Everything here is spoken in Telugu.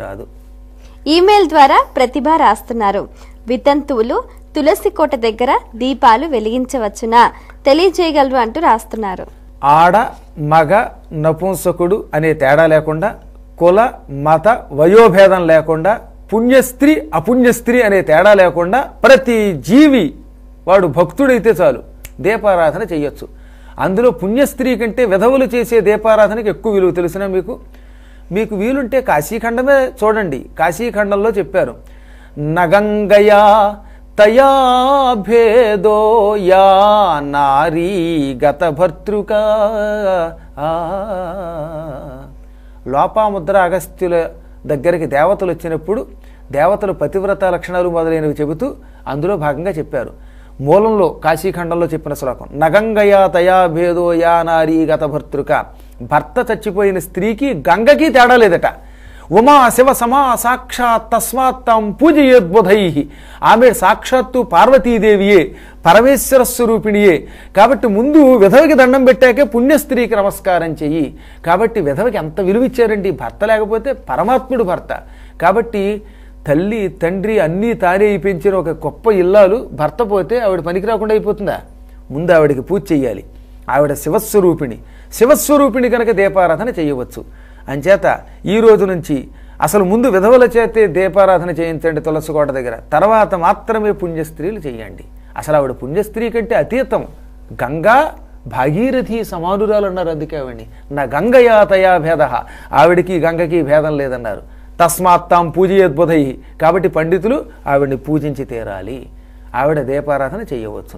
రాదు. ఈమెయిల్ ద్వారా ప్రతిభ రాస్తున్నారు. వితంతువులు తులసి కోట దగ్గర దీపాలు వెలిగించవచ్చునా తెలియజేయగలరు అంటూ రాస్తున్నారు. ఆడ మగ నపుంసకుడు అనే తేడా లేకుండా, కుల మత వయోభేదం లేకుండా, పుణ్యస్త్రీ అపుణ్యస్త్రీ అనే తేడా లేకుండా ప్రతి జీవి వాడు భక్తుడైతే చాలు దీపారాధన చెయ్యొచ్చు. అందులో పుణ్యస్త్రీ కంటే విధవులు చేసే దీపారాధనకి ఎక్కువ విలువ. తెలిసినా మీకు వీలుంటే కాశీఖండమే చూడండి. కాశీఖండంలో చెప్పారు, నగంగయా తయా భేదో యా నారీ గత భర్తృక. లోపాముద్ర అగస్త్యుల దగ్గరికి దేవతలు వచ్చినప్పుడు దేవతలు పతివ్రత లక్షణాలు మొదలైనవి చెబుతూ అందులో భాగంగా చెప్పారు. మూలంలో కాశీఖండంలో చెప్పిన శ్లోకం, నగంగయా తయా భేదో యా నారీ గత భర్తృక. భర్త చచ్చిపోయిన స్త్రీకి గంగకి తేడా లేదట. ఉమా శివ సమా సాక్షాత్ తస్మాత్ తాం పూజయేద్బుధై. ఆమె సాక్షాత్తు పార్వతీదేవియే, పరమేశ్వర స్వరూపిణియే. కాబట్టి ముందు విధవకి దండం పెట్టాకే పుణ్యస్త్రీకి నమస్కారం చెయ్యి. కాబట్టి విధవకి ఎంత విలువ ఇచ్చారండి. భర్త లేకపోతే పరమాత్ముడు భర్త. కాబట్టి తల్లి తండ్రి అన్నీ తానే పెంచిన ఒక గొప్ప ఇల్లాలు భర్త పోతే ఆవిడ పనికి రాకుండా అయిపోతుందా? ముందు ఆవిడకి పూజ చెయ్యాలి. ఆవిడ శివస్వరూపిణి కనుక దీపారాధన చేయవచ్చు. అంచేత ఈ రోజు నుంచి అసలు ముందు విధవల చేతే దీపారాధన చేయించండి తులసి కోట దగ్గర, తర్వాత మాత్రమే పుణ్యస్త్రీలు చేయండి. అసలు ఆవిడ పుణ్యస్త్రీ కంటే అతీతం. గంగా భాగీరథి సమానురాలు అన్నారు. అందుకే ఆవిడ్ని నా గంగయా తయా భేద, ఆవిడికి గంగకి భేదం లేదన్నారు. తస్మాత్ తాం పూజయేద్బుధై. కాబట్టి పండితులు ఆవిడ్ని పూజించి తీరాలి. ఆవిడ దీపారాధన చేయవచ్చు.